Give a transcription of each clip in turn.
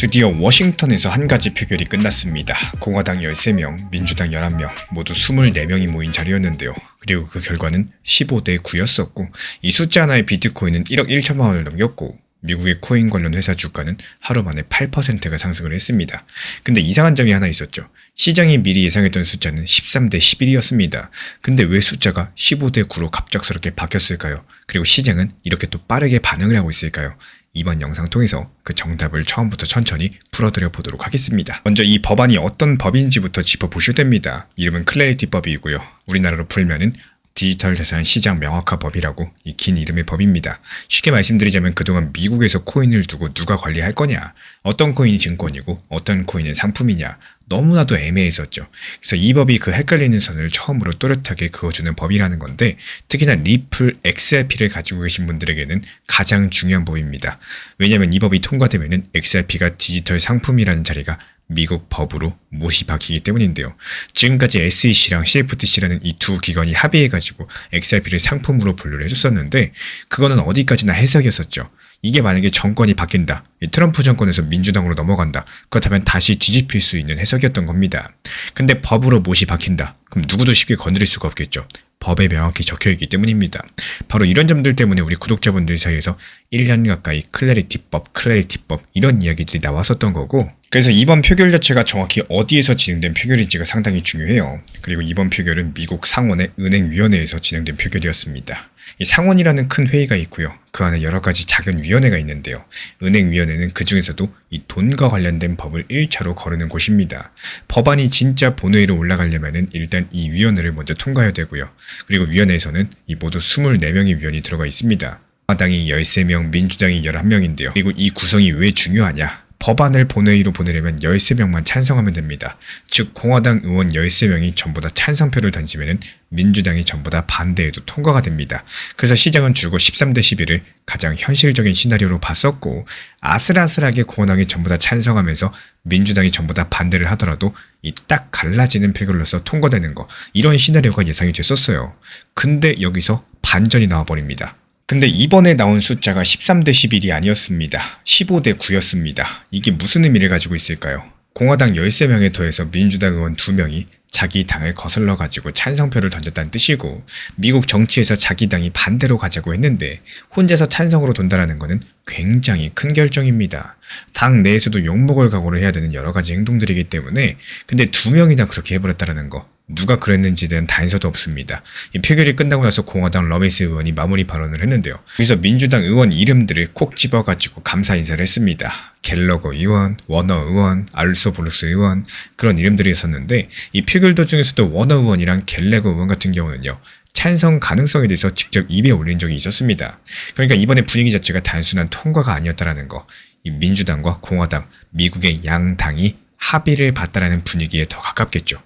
드디어 워싱턴에서 한 가지 표결이 끝났습니다. 공화당 13명, 민주당 11명, 모두 24명이 모인 자리였는데요. 그리고 그 결과는 15대 9였었고, 이 숫자 하나의 비트코인은 1억 1천만 원을 넘겼고, 미국의 코인 관련 회사 주가는 하루 만에 8%가 상승을 했습니다. 근데 이상한 점이 하나 있었죠. 시장이 미리 예상했던 숫자는 13대 11이었습니다. 근데 왜 숫자가 15대 9로 갑작스럽게 바뀌었을까요? 그리고 시장은 이렇게 또 빠르게 반응을 하고 있을까요? 이번 영상 통해서 그 정답을 처음부터 천천히 풀어드려 보도록 하겠습니다. 먼저 이 법안이 어떤 법인지부터 짚어보셔야 됩니다. 이름은 클래리티 법이고요. 우리나라로 풀면은 디지털 자산 시장 명확화법이라고 이 긴 이름의 법입니다. 쉽게 말씀드리자면 그동안 미국에서 코인을 두고 누가 관리할 거냐, 어떤 코인이 증권이고 어떤 코인은 상품이냐, 너무나도 애매했었죠. 그래서 이 법이 그 헷갈리는 선을 처음으로 또렷하게 그어주는 법이라는 건데, 특히나 리플 XRP를 가지고 계신 분들에게는 가장 중요한 법입니다. 왜냐하면 이 법이 통과되면은 XRP가 디지털 상품이라는 자리가 미국 법으로 못이 박히기 때문인데요. 지금까지 SEC랑 CFTC라는 이 두 기관이 합의해가지고 XRP를 상품으로 분류를 해줬었는데, 그거는 어디까지나 해석이었었죠. 이게 만약에 정권이 바뀐다, 트럼프 정권에서 민주당으로 넘어간다, 그렇다면 다시 뒤집힐 수 있는 해석이었던 겁니다. 근데 법으로 못이 박힌다, 그럼 누구도 쉽게 건드릴 수가 없겠죠. 법에 명확히 적혀있기 때문입니다. 바로 이런 점들 때문에 우리 구독자분들 사이에서 1년 가까이 클래리티법 이런 이야기들이 나왔었던 거고, 그래서 이번 표결 자체가 정확히 어디에서 진행된 표결인지가 상당히 중요해요. 그리고 이번 표결은 미국 상원의 은행위원회에서 진행된 표결이었습니다. 이 상원이라는 큰 회의가 있고요. 그 안에 여러 가지 작은 위원회가 있는데요. 은행위원회는 그 중에서도 이 돈과 관련된 법을 1차로 거르는 곳입니다. 법안이 진짜 본회의로 올라가려면 일단 이 위원회를 먼저 통과해야 되고요. 그리고 위원회에서는 이 모두 24명의 위원이 들어가 있습니다. 공화당이 13명, 민주당이 11명인데요. 그리고 이 구성이 왜 중요하냐? 법안을 본회의로 보내려면 13명만 찬성하면 됩니다. 즉 공화당 의원 13명이 전부 다 찬성표를 던지면 민주당이 전부 다 반대해도 통과가 됩니다. 그래서 시장은 줄곧 13대 11을 가장 현실적인 시나리오로 봤었고, 아슬아슬하게 공화당이 전부 다 찬성하면서 민주당이 전부 다 반대를 하더라도 이 딱 갈라지는 표결로서 통과되는 거, 이런 시나리오가 예상이 됐었어요. 근데 여기서 반전이 나와버립니다. 근데 이번에 나온 숫자가 13대 11이 아니었습니다. 15대 9였습니다. 이게 무슨 의미를 가지고 있을까요? 공화당 13명에 더해서 민주당 의원 2명이 자기 당을 거슬러 가지고 찬성표를 던졌다는 뜻이고, 미국 정치에서 자기 당이 반대로 가자고 했는데 혼자서 찬성으로 돈다라는 것은 굉장히 큰 결정입니다. 당 내에서도 욕먹을 각오를 해야 되는 여러 가지 행동들이기 때문에, 근데 2명이나 그렇게 해버렸다는 거, 누가 그랬는지에 대한 단서도 없습니다. 이 표결이 끝나고 나서 공화당 러메스 의원이 마무리 발언을 했는데요. 여기서 민주당 의원 이름들을 콕 집어가지고 감사 인사를 했습니다. 갤러거 의원, 워너 의원, 알소브룩스 의원, 그런 이름들이 있었는데, 이 표결 도중에서도 워너 의원이랑 갤러거 의원 같은 경우는요, 찬성 가능성에 대해서 직접 입에 올린 적이 있었습니다. 그러니까 이번에 분위기 자체가 단순한 통과가 아니었다라는 거, 이 민주당과 공화당, 미국의 양당이 합의를 봤다라는 분위기에 더 가깝겠죠.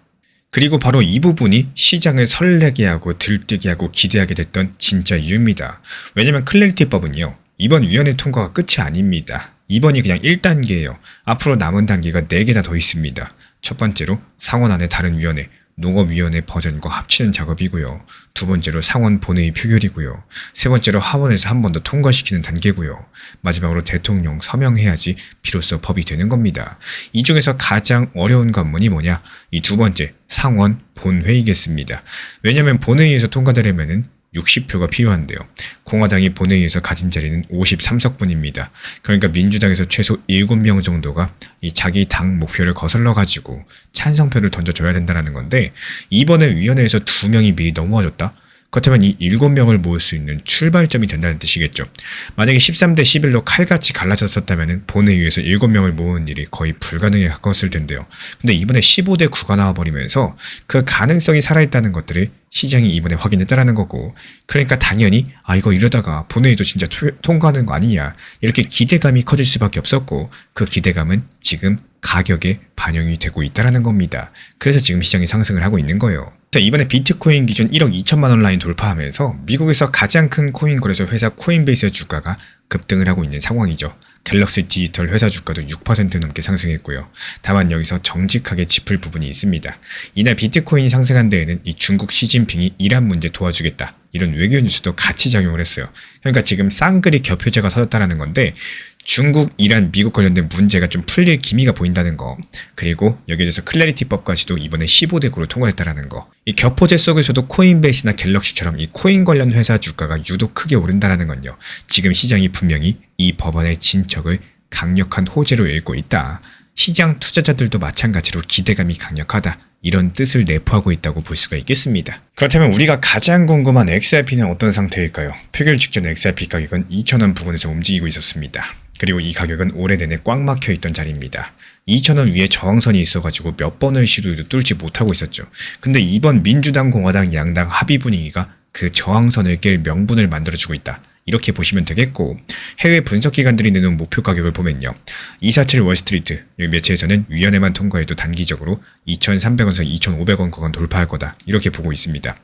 그리고 바로 이 부분이 시장을 설레게 하고 들뜨게 하고 기대하게 됐던 진짜 이유입니다. 왜냐면 클래리티법은요, 이번 위원회 통과가 끝이 아닙니다. 이번이 그냥 1단계예요. 앞으로 남은 단계가 4개나 더 있습니다. 첫 번째로 상원 안의 다른 위원회, 농업위원회 버전과 합치는 작업이고요. 두 번째로 상원 본회의 표결이고요. 세 번째로 하원에서 한 번 더 통과시키는 단계고요. 마지막으로 대통령 서명해야지 비로소 법이 되는 겁니다. 이 중에서 가장 어려운 관문이 뭐냐? 이 두 번째, 상원 본회의겠습니다. 왜냐하면 본회의에서 통과되려면은 60표가 필요한데요. 공화당이 본회의에서 가진 자리는 53석분입니다. 그러니까 민주당에서 최소 7명 정도가 이 자기 당 목표를 거슬러가지고 찬성표를 던져줘야 된다는 건데, 이번에 위원회에서 2명이 미리 넘어와줬다? 그렇다면 이 7명을 모을 수 있는 출발점이 된다는 뜻이겠죠. 만약에 13대 11로 칼같이 갈라졌었다면 본회의에서 7명을 모으는 일이 거의 불가능에 가까웠을 텐데요. 근데 이번에 15대 9가 나와버리면서 그 가능성이 살아있다는 것들을 시장이 이번에 확인했다라는 거고, 그러니까 당연히 이거 이러다가 본회의도 진짜 통과하는 거 아니냐, 이렇게 기대감이 커질 수밖에 없었고, 그 기대감은 지금 가격에 반영이 되고 있다는 겁니다. 그래서 지금 시장이 상승을 하고 있는 거예요. 이번에 비트코인 기준 1억 2천만 원 라인 돌파하면서 미국에서 가장 큰 코인 거래소 회사 코인베이스의 주가가 급등을 하고 있는 상황이죠. 갤럭시 디지털 회사 주가도 6% 넘게 상승했고요. 다만 여기서 정직하게 짚을 부분이 있습니다. 이날 비트코인이 상승한 데에는 이 중국 시진핑이 이란 문제 도와주겠다, 이런 외교 뉴스도 같이 작용을 했어요. 그러니까 지금 쌍끌이 겹효제가 터졌다는 건데, 중국, 이란, 미국 관련된 문제가 좀 풀릴 기미가 보인다는 거, 그리고 여기에 대해서 클래리티법까지도 이번에 15대 9로 통과했다라는 거, 이 격포제 속에서도 코인베이스나 갤럭시처럼 이 코인 관련 회사 주가가 유독 크게 오른다라는 건요, 지금 시장이 분명히 이 법안의 진척을 강력한 호재로 읽고 있다. 시장 투자자들도 마찬가지로 기대감이 강력하다. 이런 뜻을 내포하고 있다고 볼 수가 있겠습니다. 그렇다면 우리가 가장 궁금한 XRP는 어떤 상태일까요? 표결 직전 XRP 가격은 2,000원 부근에서 움직이고 있었습니다. 그리고 이 가격은 올해 내내 꽉 막혀 있던 자리입니다. 2,000원 위에 저항선이 있어가지고 몇 번을 시도해도 뚫지 못하고 있었죠. 근데 이번 민주당, 공화당 양당 합의 분위기가 그 저항선을 깰 명분을 만들어주고 있다. 이렇게 보시면 되겠고, 해외 분석기관들이 내놓은 목표 가격을 보면요, 247 월스트리트 여기 매체에서는 위원회만 통과해도 단기적으로 2,300원에서 2,500원 구간 돌파할 거다 이렇게 보고 있습니다.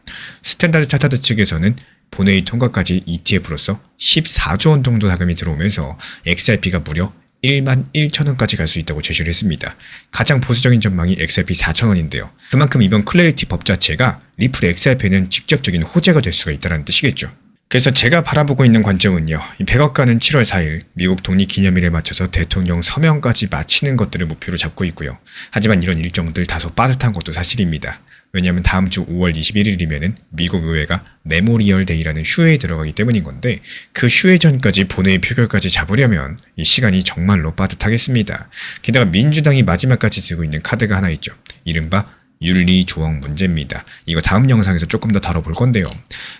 스탠다드 차타드 측에서는 본회의 통과까지 ETF로서 14조 원 정도 자금이 들어오면서 XRP가 무려 11,000원까지 갈 수 있다고 제시를 했습니다. 가장 보수적인 전망이 XRP 4,000원인데요. 그만큼 이번 클래리티 법 자체가 리플 XRP에는 직접적인 호재가 될 수가 있다는 뜻이겠죠. 그래서 제가 바라보고 있는 관점은요, 이 100억가는 7월 4일 미국 독립기념일에 맞춰서 대통령 서명까지 마치는 것들을 목표로 잡고 있고요. 하지만 이런 일정들 다소 빠듯한 것도 사실입니다. 왜냐하면 다음 주 5월 21일이면은 미국 의회가 메모리얼 데이라는 휴회에 들어가기 때문인 건데, 그 휴회 전까지 본회의 표결까지 잡으려면 이 시간이 정말로 빠듯하겠습니다. 게다가 민주당이 마지막까지 들고 있는 카드가 하나 있죠. 이른바 윤리조항 문제입니다. 이거 다음 영상에서 조금 더 다뤄볼 건데요.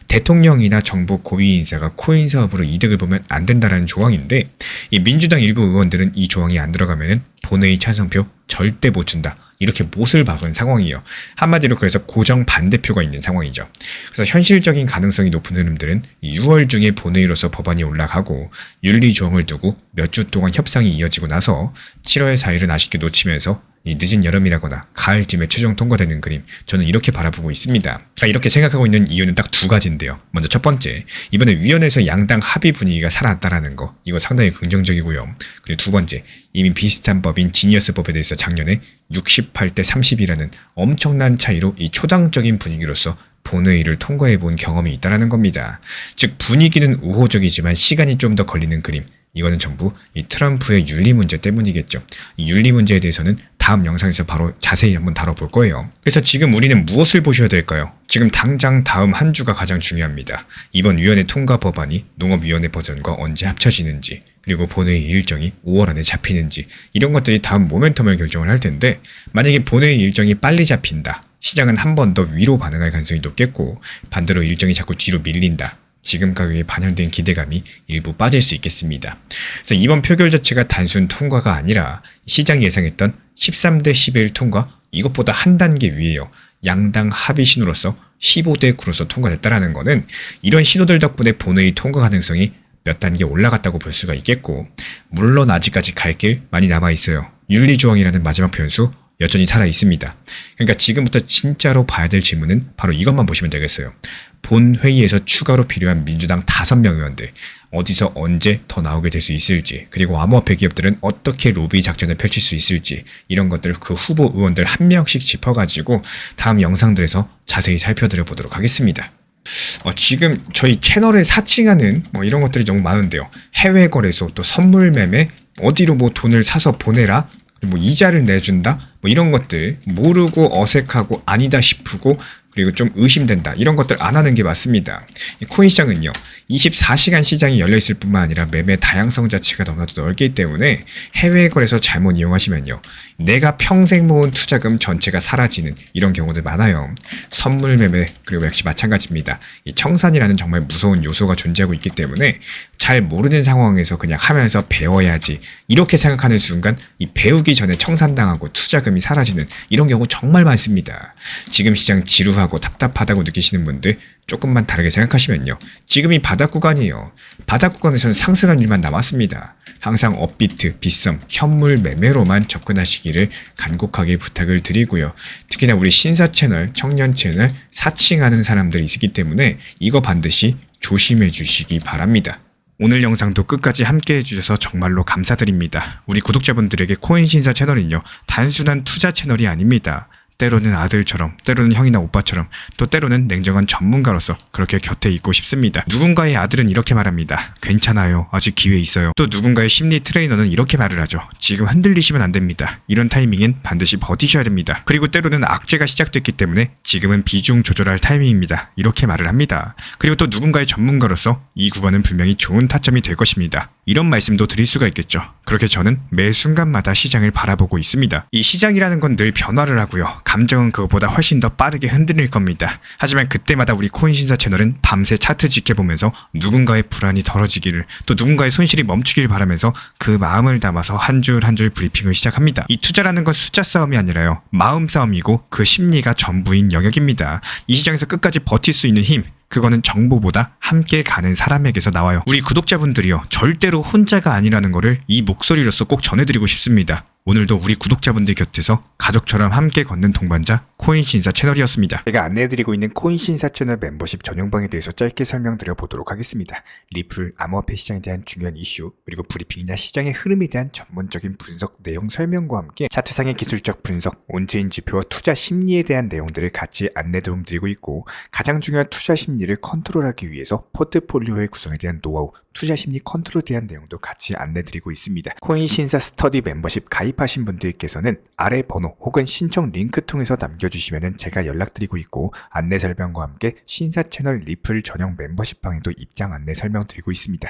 대통령이나 정부 고위 인사가 코인 사업으로 이득을 보면 안 된다라는 조항인데, 이 민주당 일부 의원들은 이 조항이 안 들어가면은 본회의 찬성표 절대 못 준다. 이렇게 못을 박은 상황이에요. 한마디로 그래서 고정 반대표가 있는 상황이죠. 그래서 현실적인 가능성이 높은 흐름들은 6월 중에 본회의로서 법안이 올라가고 윤리조항을 두고 몇 주 동안 협상이 이어지고 나서 7월 4일은 아쉽게 놓치면서 이 늦은 여름이라거나 가을쯤에 최종 통과되는 그림, 저는 이렇게 바라보고 있습니다. 이렇게 생각하고 있는 이유는 딱 두 가지인데요. 먼저 첫 번째, 이번에 위원회에서 양당 합의 분위기가 살아났다라는 거, 이거 상당히 긍정적이고요. 그리고 두 번째, 이미 비슷한 법인 지니어스 법에 대해서 작년에 68대 30이라는 엄청난 차이로 이 초당적인 분위기로서 본회의를 통과해본 경험이 있다는 겁니다. 즉 분위기는 우호적이지만 시간이 좀 더 걸리는 그림, 이거는 전부 이 트럼프의 윤리 문제 때문이겠죠. 이 윤리 문제에 대해서는 다음 영상에서 바로 자세히 한번 다뤄볼 거예요. 그래서 지금 우리는 무엇을 보셔야 될까요? 지금 당장 다음 한 주가 가장 중요합니다. 이번 위원회 통과 법안이 농업위원회 버전과 언제 합쳐지는지, 그리고 본회의 일정이 5월 안에 잡히는지, 이런 것들이 다음 모멘텀을 결정을 할 텐데, 만약에 본회의 일정이 빨리 잡힌다, 시장은 한 번 더 위로 반응할 가능성이 높겠고, 반대로 일정이 자꾸 뒤로 밀린다, 지금 가격에 반영된 기대감이 일부 빠질 수 있겠습니다. 그래서 이번 표결 자체가 단순 통과가 아니라 시장이 예상했던 13대 11 통과, 이것보다 한 단계 위에요. 양당 합의 신호로서 15대 9로서 통과됐다는 것은 이런 신호들 덕분에 본회의 통과 가능성이 몇 단계 올라갔다고 볼 수가 있겠고, 물론 아직까지 갈 길 많이 남아있어요. 윤리조항이라는 마지막 변수 여전히 살아있습니다. 그러니까 지금부터 진짜로 봐야 될 질문은 바로 이것만 보시면 되겠어요. 본회의에서 추가로 필요한 민주당 5명 의원들, 어디서 언제 더 나오게 될 수 있을지, 그리고 암호화폐 기업들은 어떻게 로비 작전을 펼칠 수 있을지, 이런 것들 그 후보 의원들 한 명씩 짚어가지고 다음 영상들에서 자세히 살펴드려 보도록 하겠습니다. 지금 저희 채널에 사칭하는 이런 것들이 너무 많은데요. 해외 거래소, 또 선물 매매, 어디로 돈을 사서 보내라, 이자를 내준다, 이런 것들 모르고 어색하고 아니다 싶고, 그리고 좀 의심된다, 이런 것들 안 하는 게 맞습니다. 이 코인 시장은요, 24시간 시장이 열려있을 뿐만 아니라 매매 다양성 자체가 너무나도 넓기 때문에 해외 거래소 잘못 이용하시면요, 내가 평생 모은 투자금 전체가 사라지는 이런 경우들 많아요. 선물 매매, 그리고 역시 마찬가지입니다. 이 청산이라는 정말 무서운 요소가 존재하고 있기 때문에 잘 모르는 상황에서 그냥 하면서 배워야지, 이렇게 생각하는 순간 이 배우기 전에 청산당하고 투자금이 사라지는 이런 경우 정말 많습니다. 지금 시장 지루하고 답답하다고 느끼시는 분들 조금만 다르게 생각하시면요, 지금이 바닥 구간이에요. 바닥 구간에서는 상승할 일만 남았습니다. 항상 업비트, 빗썸, 현물 매매로만 접근하시기를 간곡하게 부탁을 드리고요. 특히나 우리 신사 채널, 청년 채널 사칭하는 사람들이 있기 때문에 이거 반드시 조심해 주시기 바랍니다. 오늘 영상도 끝까지 함께 해주셔서 정말로 감사드립니다. 우리 구독자분들에게 코인신사 채널은요, 단순한 투자 채널이 아닙니다. 때로는 아들처럼, 때로는 형이나 오빠처럼, 또 때로는 냉정한 전문가로서 그렇게 곁에 있고 싶습니다. 누군가의 아들은 이렇게 말합니다. 괜찮아요. 아직 기회 있어요. 또 누군가의 심리 트레이너는 이렇게 말을 하죠. 지금 흔들리시면 안 됩니다. 이런 타이밍엔 반드시 버티셔야 됩니다. 그리고 때로는 악재가 시작됐기 때문에 지금은 비중 조절할 타이밍입니다. 이렇게 말을 합니다. 그리고 또 누군가의 전문가로서 이 구간은 분명히 좋은 타점이 될 것입니다. 이런 말씀도 드릴 수가 있겠죠. 그렇게 저는 매 순간마다 시장을 바라보고 있습니다. 이 시장이라는 건 늘 변화를 하고요. 감정은 그것보다 훨씬 더 빠르게 흔들릴 겁니다. 하지만 그때마다 우리 코인신사 채널은 밤새 차트 지켜보면서 누군가의 불안이 덜어지기를, 또 누군가의 손실이 멈추길 바라면서 그 마음을 담아서 한 줄 한 줄 브리핑을 시작합니다. 이 투자라는 건 숫자 싸움이 아니라요. 마음 싸움이고 그 심리가 전부인 영역입니다. 이 시장에서 끝까지 버틸 수 있는 힘, 그거는 정보보다 함께 가는 사람에게서 나와요. 우리 구독자분들이요, 절대로 혼자가 아니라는 거를 이 목소리로서 꼭 전해드리고 싶습니다. 오늘도 우리 구독자분들 곁에서 가족처럼 함께 걷는 동반자 코인신사 채널이었습니다. 제가 안내해드리고 있는 코인신사 채널 멤버십 전용방에 대해서 짧게 설명드려 보도록 하겠습니다. 리플, 암호화폐 시장에 대한 중요한 이슈, 그리고 브리핑이나 시장의 흐름에 대한 전문적인 분석 내용 설명과 함께 차트상의 기술적 분석, 온체인 지표와 투자 심리에 대한 내용들을 같이 안내 도움드리고 있고, 가장 중요한 투자 심리를 컨트롤하기 위해서 포트폴리오의 구성에 대한 노하우, 투자 심리 컨트롤에 대한 내용도 같이 안내드리고 있습니다. 코인신사 스터디 멤버십 가입하신 분들께서는 아래 번호 혹은 신청 링크 통해서 남겨주시면 제가 연락드리고 있고, 안내 설명과 함께 신사 채널 리플 전용 멤버십 방에도 입장 안내 설명드리고 있습니다.